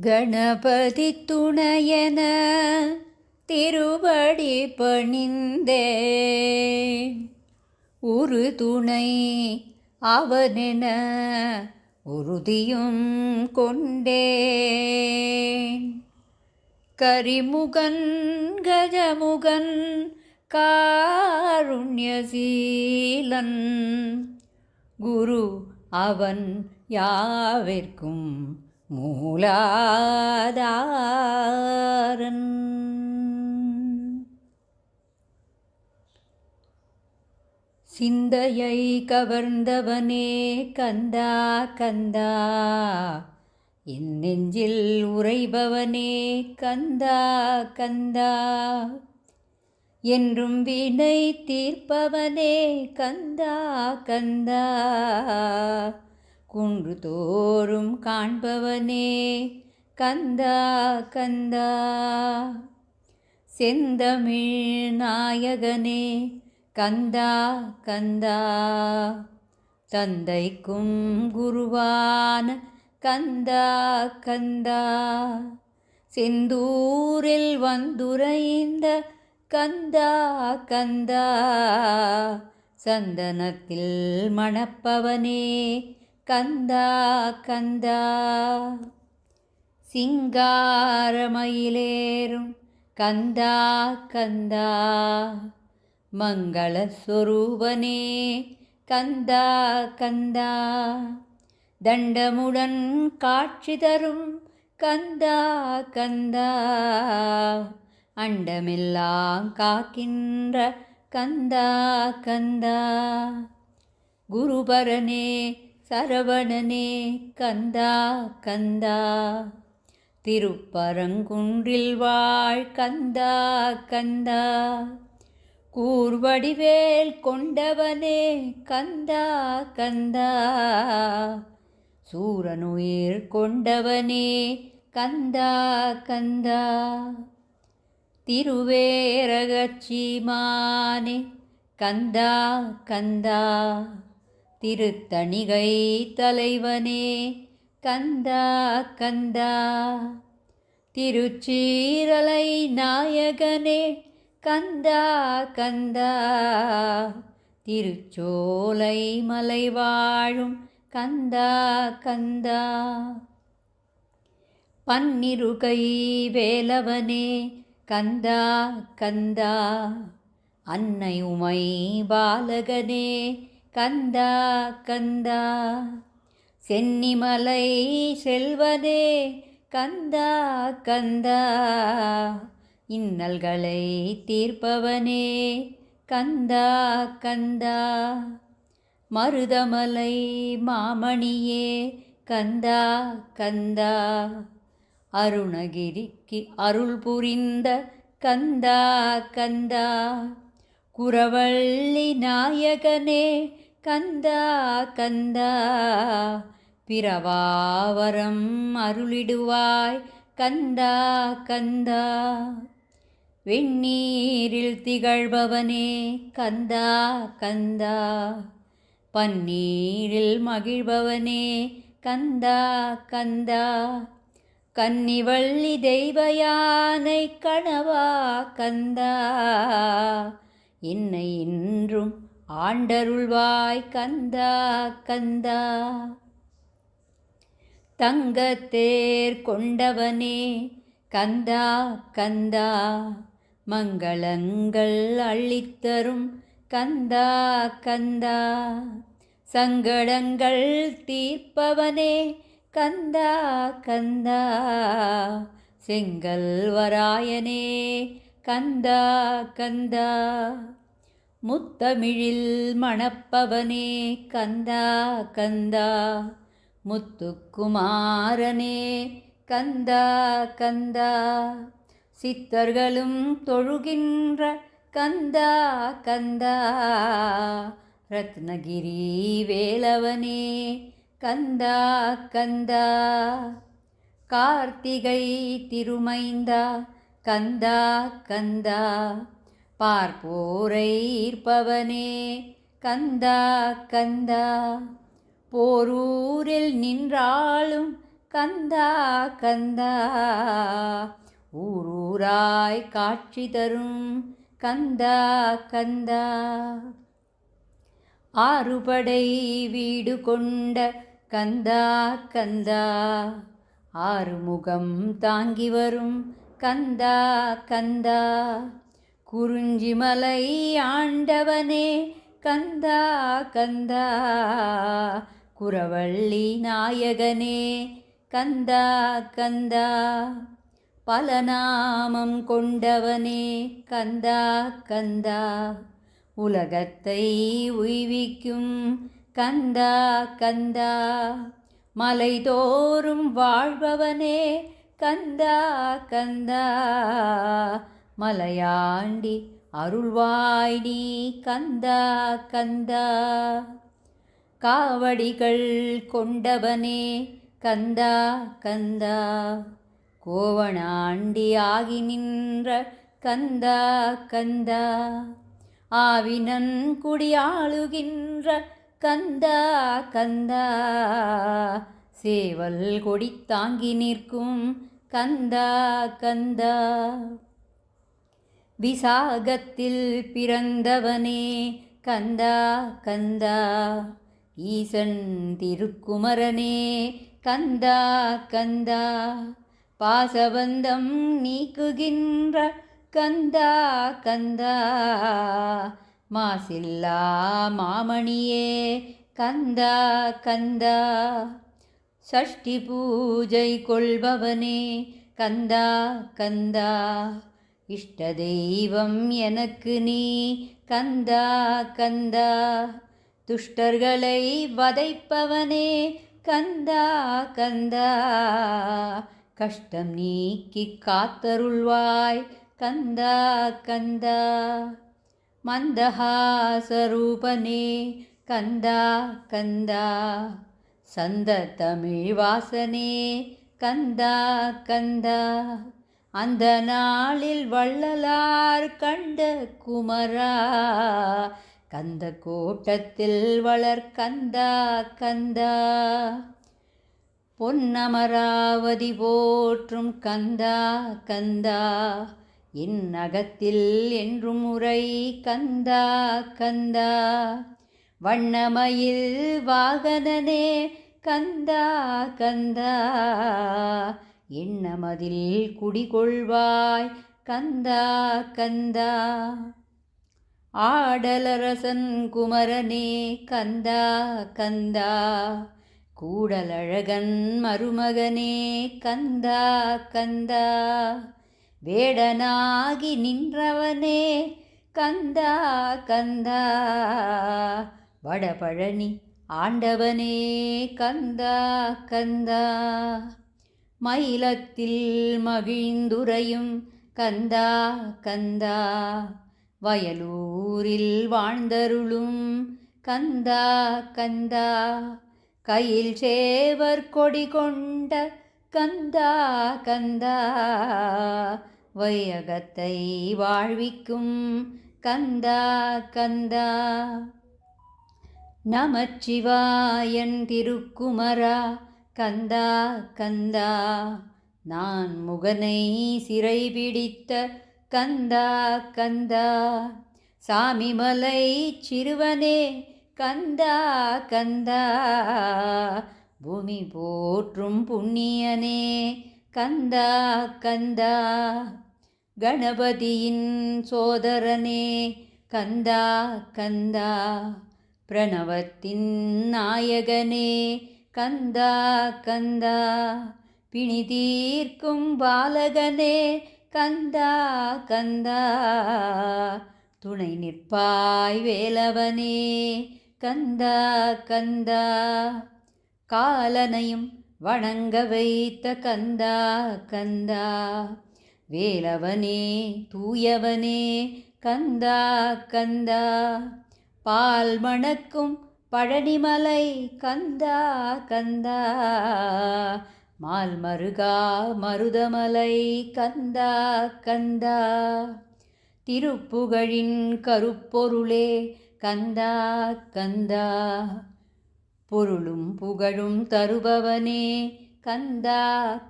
கணபதி துணையென திருவடி பணிந்தேன். ஒரு துணை அவனென உறுதியும் கொண்டேன். கரிமுகன் கஜமுகன் காருண்யசீலன் குரு அவன் யாவிற்கும் மூலாதாரன். சிந்தையை கவர்ந்தவனே கந்தா கந்தா, என் நெஞ்சில் உறைபவனே கந்தா கந்தா, என்றும் வினை தீர்ப்பவனே கந்தா கந்தா, குன்று தோறும் காண்பவனே கந்தா கந்தா, செந்தமிழ் நாயகனே கந்தா கந்தா, தந்தைக்கும் குருவான கந்தா கந்தா, செந்தூரில் வந்துரைந்த கந்தா கந்தா, சந்தனத்தில் மணப்பவனே கந்தா கந்தா, சிங்காரமயிலேறும் கந்தா கந்தா, மங்களஸ்வரூபனே கந்தா கந்தா, தண்டமுடன் காட்சி தரும் கந்தா கந்தா, அண்டமெல்லாம் காக்கின்ற கந்தா கந்தா, குருபரனே சரவணனே கந்தா கந்தா, திருப்பரங்குன்றில் வாழ் கந்தா கந்தா, கூர்வடிவேல் கொண்டவனே கந்தா கந்தா, சூரனுயிர் கொண்டவனே கந்தா கந்தா, திருவேரகச்சீமானே கந்தா கந்தா, திருத்தணிகை தலைவனே கந்தா கந்தா, திருச்சீரலை நாயகனே கந்தா கந்தா, திருச்சோலை மலை வாழும் கந்தா கந்தா, பன்னிருகை வேலவனே கந்தா கந்தா, அன்னை உமை பாலகனே கந்தா கந்தா, சென்னிமலை செல்வனே கந்தா கந்தா, இன்னல்களை தீர்ப்பவனே கந்தா கந்தா, மருதமலை மாமணியே கந்தா கந்தா, அருணகிரிக்கு அருள் புரிந்த கந்தா கந்தா, குரவள்ளி நாயகனே கந்தா கந்தா, பிறவாவரம் அருளிடுவாய் கந்தா கந்தா, வெந்நீரில் திகழ்பவனே கந்தா கந்தா, பன்னீரில் மகிழ்பவனே கந்தா கந்தா, கன்னிவள்ளி தெய்வ யானை கணவா கந்தா, என்னை இன்றும் ஆண்டருள்வாய் கந்தா கந்தா, தங்கத்தேர் கொண்டவனே கந்தா கந்தா, மங்களங்கள் அள்ளித்தரும் கந்தா கந்தா, சங்கடங்கள் தீர்ப்பவனே கந்தா கந்தா, செங்கல்வராயனே கந்தா கந்தா, முத்தமிழில் மணப்பவனே கந்தா கந்தா, முத்துக்குமாரனே கந்தா கந்தா, சித்தர்களும் தொழுகின்ற கந்தா கந்தா, ரத்னகிரி வேலவனே கந்தா கந்தா, கார்த்திகை திருமைந்தா கந்தா கந்தா, பார்ப்போரை ஈர்ப்பவனே கந்தா கந்தா, போரூரில் நின்றாலும் கந்தா கந்தா. ஊரூராய் காட்சி தரும் கந்தா கந்தா. ஆறுபடை வீடு கொண்ட கந்தா கந்தா. ஆறுமுகம் தாங்கி வரும் கந்தா கந்தா. குறிஞ்சிமலை ஆண்டவனே கந்தா கந்தா. குரவள்ளி நாயகனே கந்தா கந்தா. பல நாமம் கொண்டவனே கந்தா கந்தா. உலகத்தை உய்விக்கும் கந்தா கந்தா. மலைதோறும் வாழ்பவனே கந்தா கந்தா. மலையாண்டி அருள்வாய் நீ கந்தா கந்தா. காவடிகள் கொண்டவனே கந்தா கந்தா. கோவணாண்டி ஆகி நின்ற கந்தா கந்தா. ஆவினன் குடியாளுகின்ற கந்தா கந்தா. சேவல் கொடி தாங்கி நிற்கும் கந்தா கந்தா. விசாகத்தில் பிறந்தவனே கந்தா கந்தா. ஈசன் திருக்குமரனே கந்தா கந்தா. பாசபந்தம் நீக்குகின்ற கந்தா கந்தா. மாசில்லா மாமணியே கந்தா கந்தா. சஷ்டி பூஜை கொள்பவனே கந்தா கந்தா. இஷ்ட தெய்வம் எனக்கு நீ கந்தா கந்தா. துஷ்டர்களை வதைப்பவனே கந்தா கந்தா. கஷ்டம் நீக்கி காத்தருள்வாய் கந்தா கந்தா. மந்தஹாசரூபனே கந்தா கந்தா. சந்த தமிழ் வாசனே கந்தா கந்தா. அந்த நாளில் வள்ளலார் கண்ட குமரா கந்த கோட்டத்தில் வளர் கந்தா கந்தா. பொன்னமராவதி போற்றும் கந்தா கந்தா. என் அகத்தில் என்றும் உரை கந்தா கந்தா. வண்ணமயில் வாகனனே கந்தா கந்தா. எண்ணமதில் குடிகொள்வாய் கந்தா கந்தா. ஆடலரசன் குமரனே கந்தா கந்தா. கூடலழகன் மருமகனே கந்தா கந்தா. வேடனாகி நின்றவனே கந்தா கந்தா. வடபழனி ஆண்டவனே கந்தா கந்தா. மயிலத்தில் மகிழ்ந்துரையும் கந்தா கந்தா. வயலூரில் வாழ்ந்தருளும் கந்தா கந்தா. கையில் சேவர் கொடி கொண்ட கந்தா கந்தா. வையகத்தை வாழ்விக்கும் கந்தா கந்தா. நமச்சிவாயன் திருக்குமரா கந்தா கந்தா. நான் முகனை சிறைபிடித்த கந்தா கந்தா. சாமிமலை சிறுவனே கந்தா கந்தா. பூமி போற்றும் புண்ணியனே கந்தா கந்தா. கணபதியின் சோதரனே கந்தா கந்தா. பிரணவத்தின் நாயகனே கந்தா கந்தா. பிணி தீர்க்கும் பாலகனே கந்தா கந்தா. துணை நிற்பாய் வேலவனே கந்தா கந்தா. காலனையும் வணங்க வைத்த கந்தா கந்தா. வேலவனே தூயவனே கந்தா கந்தா. பால் மணக்கும் பழனிமலை கந்தா கந்தா. மால் மருகா மருதமலை கந்தா கந்தா. திருப்புகழின் கருப்பொருளே கந்தா கந்தா. பொருளும் புகழும் தருபவனே கந்தா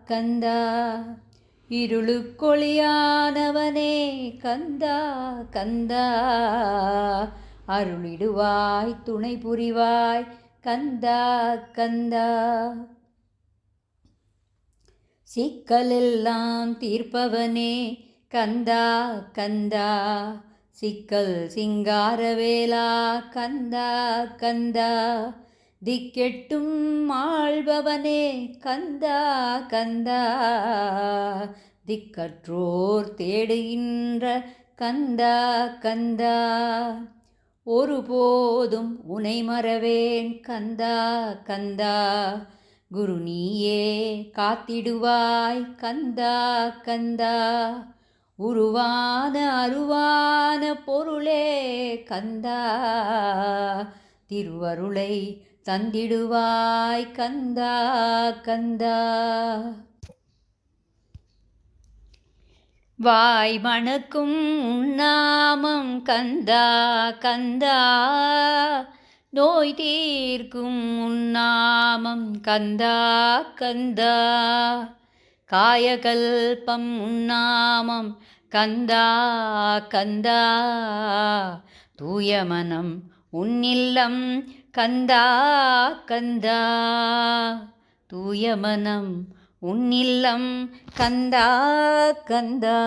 கந்தா இருளுக்கொளியானவனே கந்தா கந்தா அருளிடுவாய் துணை புரிவாய் கந்தா கந்தா சிக்கலெல்லாம் தீர்ப்பவனே கந்தா கந்தா சிக்கல் சிங்காரவேலா கந்தா கந்தா திக்கெட்டும் ஆள்பவனே கந்தா கந்தா திக்கற்றோர் தேடுகின்ற கந்தா கந்தா ஒருபோதும் உனை மறவேன் கந்தா கந்தா குரு நீயே காத்திடுவாய் கந்தா கந்தா உருவான அருவான பொருளே கந்தா திருவருளை தந்திடுவாய் கந்தா கந்தா வாய் மணக்கும் உன்னாமம் கந்தா கந்தா நோய் தீர்க்கும் உன்னாமம் கந்தா கந்தா காயகல்பம் உன்னாமம் கந்தா கந்தா தூயமனம் உன்னில்லம் கந்தா கந்தா தூயமனம் உன்னில்லம் கந்தா கந்தா